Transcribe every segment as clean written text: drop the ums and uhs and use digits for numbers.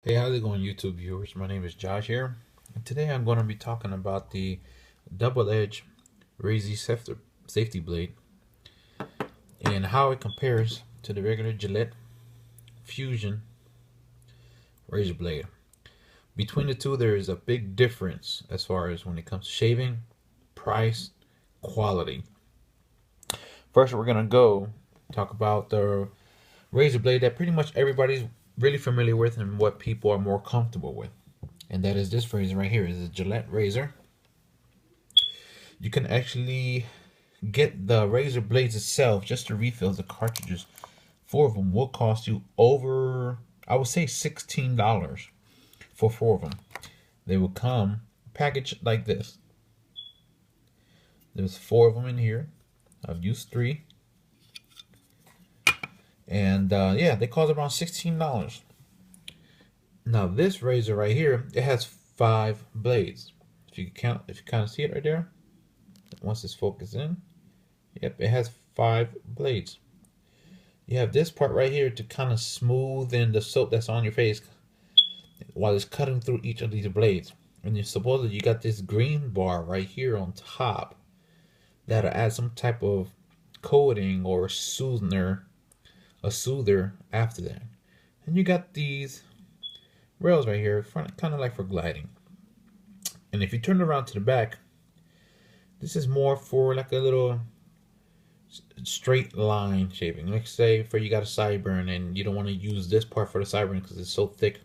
Hey, how's it going, YouTube viewers? My name is Josh here, and today I'm going to be talking about the double-edged Razor safety blade and how it compares to the regular Gillette Fusion razor blade. Between the two, there is a big difference as far as when it comes to shaving, price, quality. First, we're going to go talk about the razor blade that pretty much everybody's really familiar with and what people are more comfortable with. And that is this razor right here. Is a Gillette razor. You can actually get the razor blades itself, just to refill the cartridges. 4 of them will cost you over, I would say, $16 for 4 of them. They will come packaged like this. There's 4 of them in here. I've used 3. And yeah, they cost around $16. Now this razor right here, it has 5 blades. If you kind of see it right there, once it's focused in, yep, it has 5 blades. You have this part right here to kind of smooth in the soap that's on your face while it's cutting through each of these blades. And you supposedly you got this green bar right here on top that'll add some type of coating or a soother after that. And you got these rails right here, kind of like for gliding. And if you turn around to the back, this is more for like a little straight line shaving. Let's say for you got a sideburn and you don't want to use this part for the sideburn because it's so thick.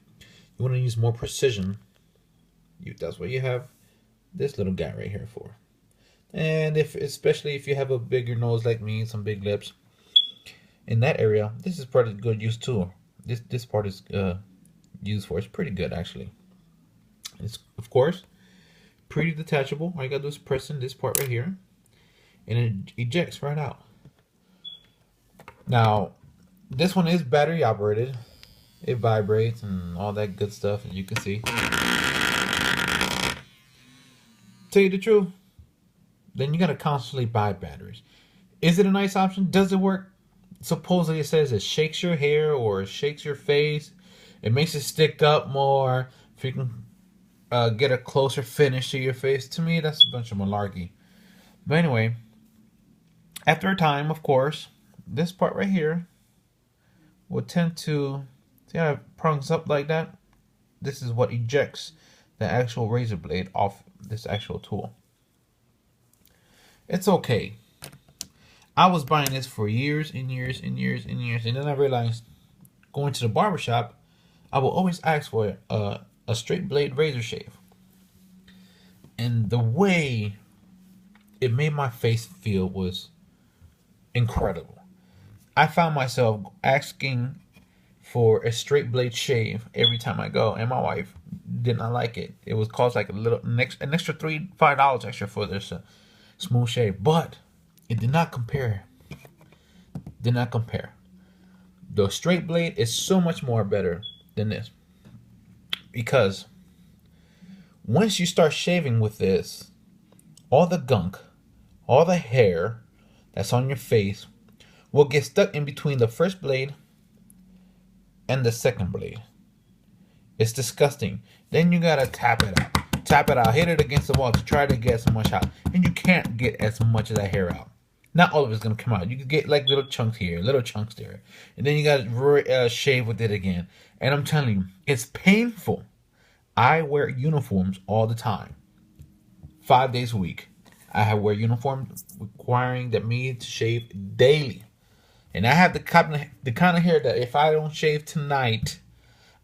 You want to use more precision. That's what you have this little guy right here for. And especially if you have a bigger nose like me, some big lips, in that area, this is pretty good use too. This part is used for. It's pretty good actually. It's of course pretty detachable. All you gotta do is press in this part right here, and it ejects right out. Now, this one is battery operated. It vibrates and all that good stuff, as you can see. Tell you the truth, then you gotta constantly buy batteries. Is it a nice option? Does it work? Supposedly it says it shakes your hair or it shakes your face. It makes it stick up more. If you can get a closer finish to your face. To me, that's a bunch of malarkey. But anyway, after a time, of course, this part right here will tend to, see how it prongs up like that? This is what ejects the actual razor blade off this actual tool. It's okay. I was buying this for years and years and years and years, and then I realized going to the barbershop, I will always ask for a straight blade razor shave. And the way it made my face feel was incredible. I found myself asking for a straight blade shave every time I go, and my wife did not like it. It was cost like an extra $5 extra for this smooth shave, but it did not compare. Did not compare. The straight blade is so much more better than this, because once you start shaving with this, all the gunk, all the hair that's on your face will get stuck in between the first blade and the second blade. It's disgusting. Then you gotta tap it out. Tap it out. Hit it against the wall to try to get as much out. And you can't get as much of that hair out. Not all of it's gonna come out. You can get like little chunks here, little chunks there. And then you gotta shave with it again. And I'm telling you, it's painful. I wear uniforms all the time. 5 days a week. I have wear uniforms requiring that me to shave daily. And I have the kind of hair that if I don't shave tonight,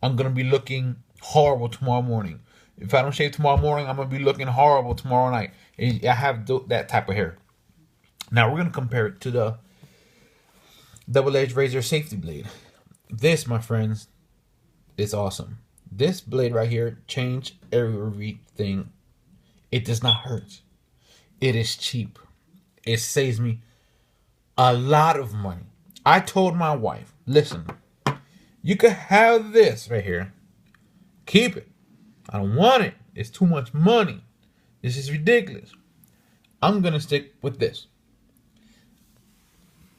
I'm going to be looking horrible tomorrow morning. If I don't shave tomorrow morning, I'm going to be looking horrible tomorrow night. And I have that type of hair. Now we're going to compare it to the double-edged razor safety blade. This, my friends, is awesome. This blade right here changed everything. It does not hurt. It is cheap. It saves me a lot of money. I told my wife, listen, you could have this right here. Keep it. I don't want it. It's too much money. This is ridiculous. I'm going to stick with this.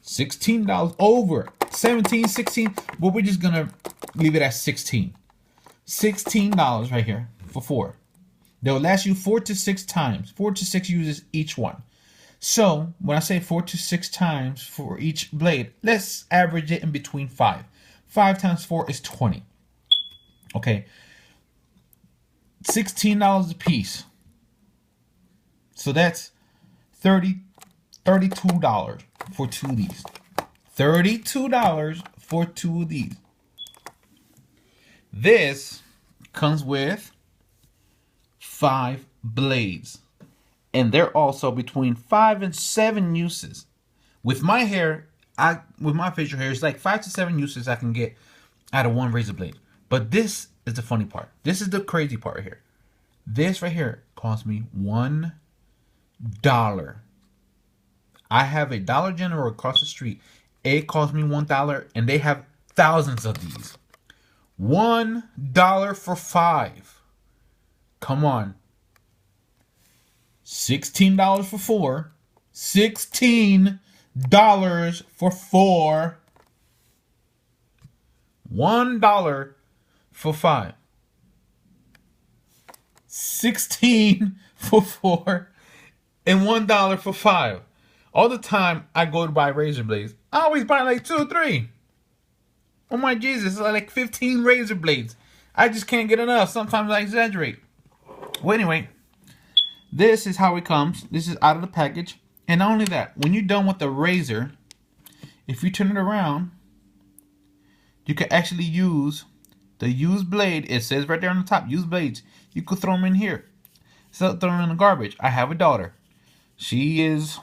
$16 over 17, 16. But we're just going to leave it at 16. $16 right here for 4. They'll last you 4 to 6 times, 4 to 6 uses each one. So when I say 4 to 6 times for each blade, let's average it in between 5. 5 times 4 is 20. Okay, $16 a piece. So that's $32 for 2 of these. $32 for 2 of these. This comes with 5 blades. And they're also between 5 and 7 uses. With my hair, with my facial hair, it's like 5 to 7 uses I can get out of one razor blade. But this is the funny part. This is the crazy part right here. This right here cost me $1. I have a Dollar General across the street. It cost me $1, and they have thousands of these. $1 for 5. Come on. $16 for 4. $16 for 4. $1 for 5. 16 for 4 and $1 for 5. All the time I go to buy razor blades, I always buy like 2 or 3. Oh my Jesus, like 15 razor blades. I just can't get enough. Sometimes I exaggerate. Well, anyway, this is how it comes. This is out of the package. And not only that, when you're done with the razor, if you turn it around, you can actually use the used blade. It says right there on the top, used blades. You could throw them in here. So throw them in the garbage. I have a daughter. She is,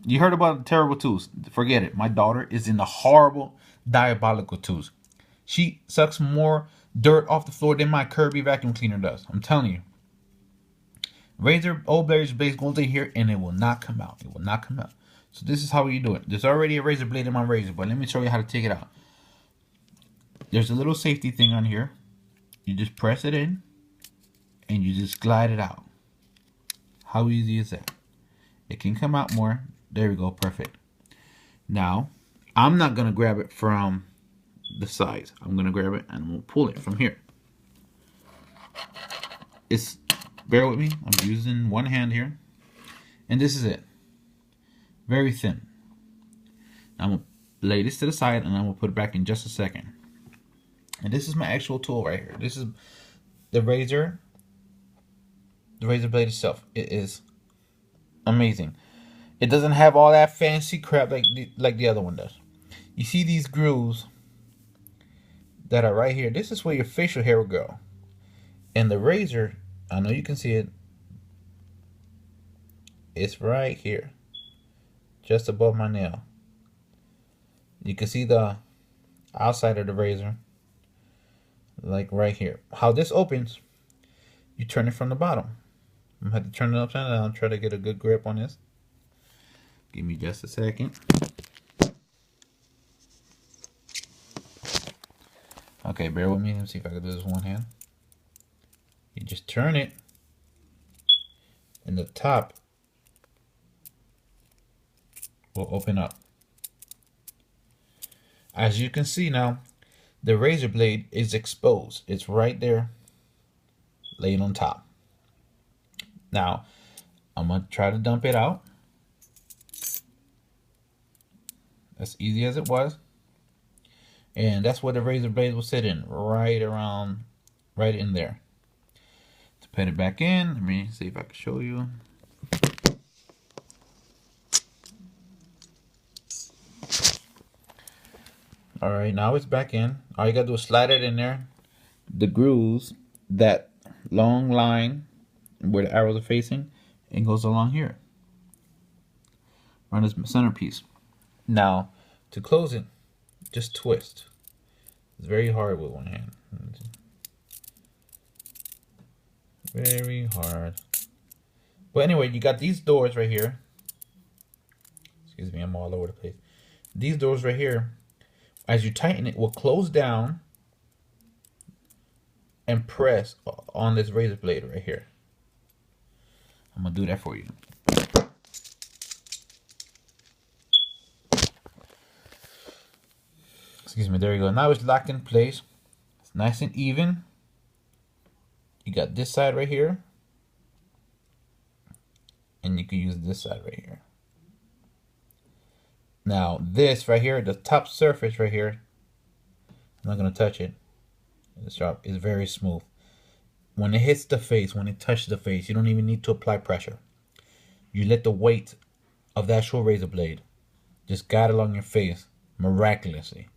you heard about the terrible tools. Forget it. My daughter is in the horrible, diabolical tools. She sucks more dirt off the floor than my Kirby vacuum cleaner does. I'm telling you. Old razor blades goes in here and it will not come out. It will not come out. So this is how you do it. There's already a razor blade in my razor, but let me show you how to take it out. There's a little safety thing on here. You just press it in and you just glide it out. How easy is that? It can come out more. There we go. Perfect. Now, I'm not going to grab it from the sides. I'm going to grab it and I'm going to pull it from here. Bear with me. I'm using one hand here. And this is it. Very thin. I'm going to lay this to the side and I'm going to put it back in just a second. And this is my actual tool right here. This is the razor blade itself. It is amazing. It doesn't have all that fancy crap like the other one does. You see these grooves that are right here. This is where your facial hair will go. And the razor, I know you can see it. It's right here. Just above my nail. You can see the outside of the razor. Like right here. How this opens, you turn it from the bottom. I'm going to have to turn it upside down, try to get a good grip on this. Give me just a second. Okay, bear with me. Let me see if I can do this with one hand. You just turn it, and the top will open up. As you can see now, the razor blade is exposed. It's right there, laying on top. Now, I'm going to try to dump it out. As easy as it was. And that's where the razor blade will sit in. Right in there. To put it back in, let me see if I can show you. Alright, now it's back in. All you gotta do is slide it in there. The grooves, that long line where the arrows are facing, it goes along here. Around this centerpiece. Now, to close it, just twist. It's very hard with one hand. Very hard. But anyway, you got these doors right here. Excuse me, I'm all over the place. These doors right here, as you tighten it, will close down and press on this razor blade right here. I'm going to do that for you. Excuse me, there you go. Now it's locked in place. It's nice and even. You got this side right here, and you can use this side right here. Now this right here, the top surface right here, I'm not gonna touch it. This drop is very smooth. When it hits the face, when it touches the face, you don't even need to apply pressure. You let the weight of the actual razor blade just guide along your face miraculously.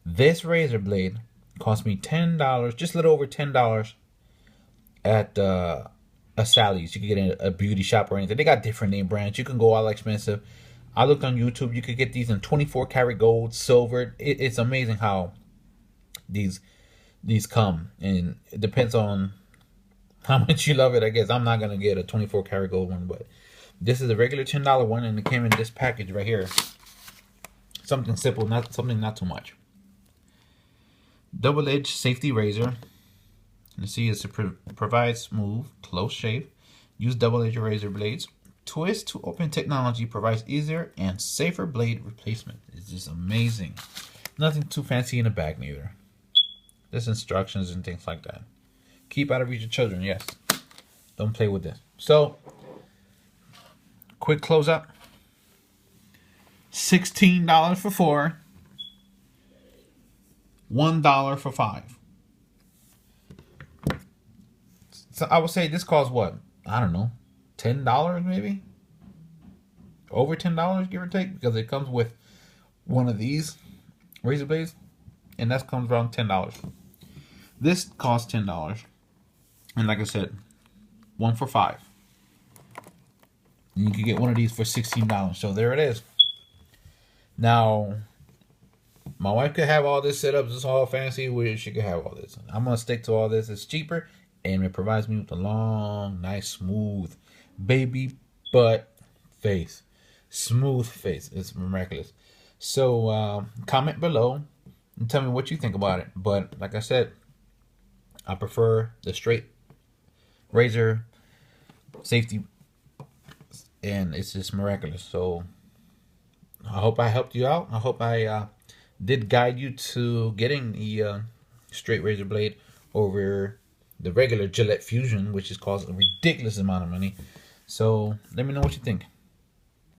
This razor blade cost me $10, just a little over $10 at a Sally's. You can get in a beauty shop or anything. They got different name brands. You can go all expensive. I looked on YouTube. You could get these in 24 karat gold, silver. It's amazing how these come, and it depends on how much you love it. I guess I'm not gonna get a 24 karat gold one, but this is a regular $10 one, and it came in this package right here. Something simple, not too much. Double-edged safety razor. You see, it provides smooth, close shave. Use double-edged razor blades. Twist to open technology provides easier and safer blade replacement. It's just amazing. Nothing too fancy in the bag neither. There's instructions and things like that. Keep out of reach of children, yes. Don't play with this. So, quick close up. $16 for 4. $1 for 5. So I would say this costs what? I don't know. $10 maybe? Over $10, give or take, because it comes with one of these razor blades, and that comes around $10. This costs $10, and like I said, 1 for 5. And you can get one of these for $16. So there it is. Now, my wife could have all this set up, just all fancy. She could have all this. I'm gonna stick to all this. It's cheaper, and it provides me with a long, nice, smooth baby butt face. Smooth face. It's miraculous. So comment below and tell me what you think about it. But like I said, I prefer the straight razor safety, and it's just miraculous. So I hope I helped you out. I hope I did guide you to getting the straight razor blade over the regular Gillette Fusion, which is cost a ridiculous amount of money. So let me know what you think.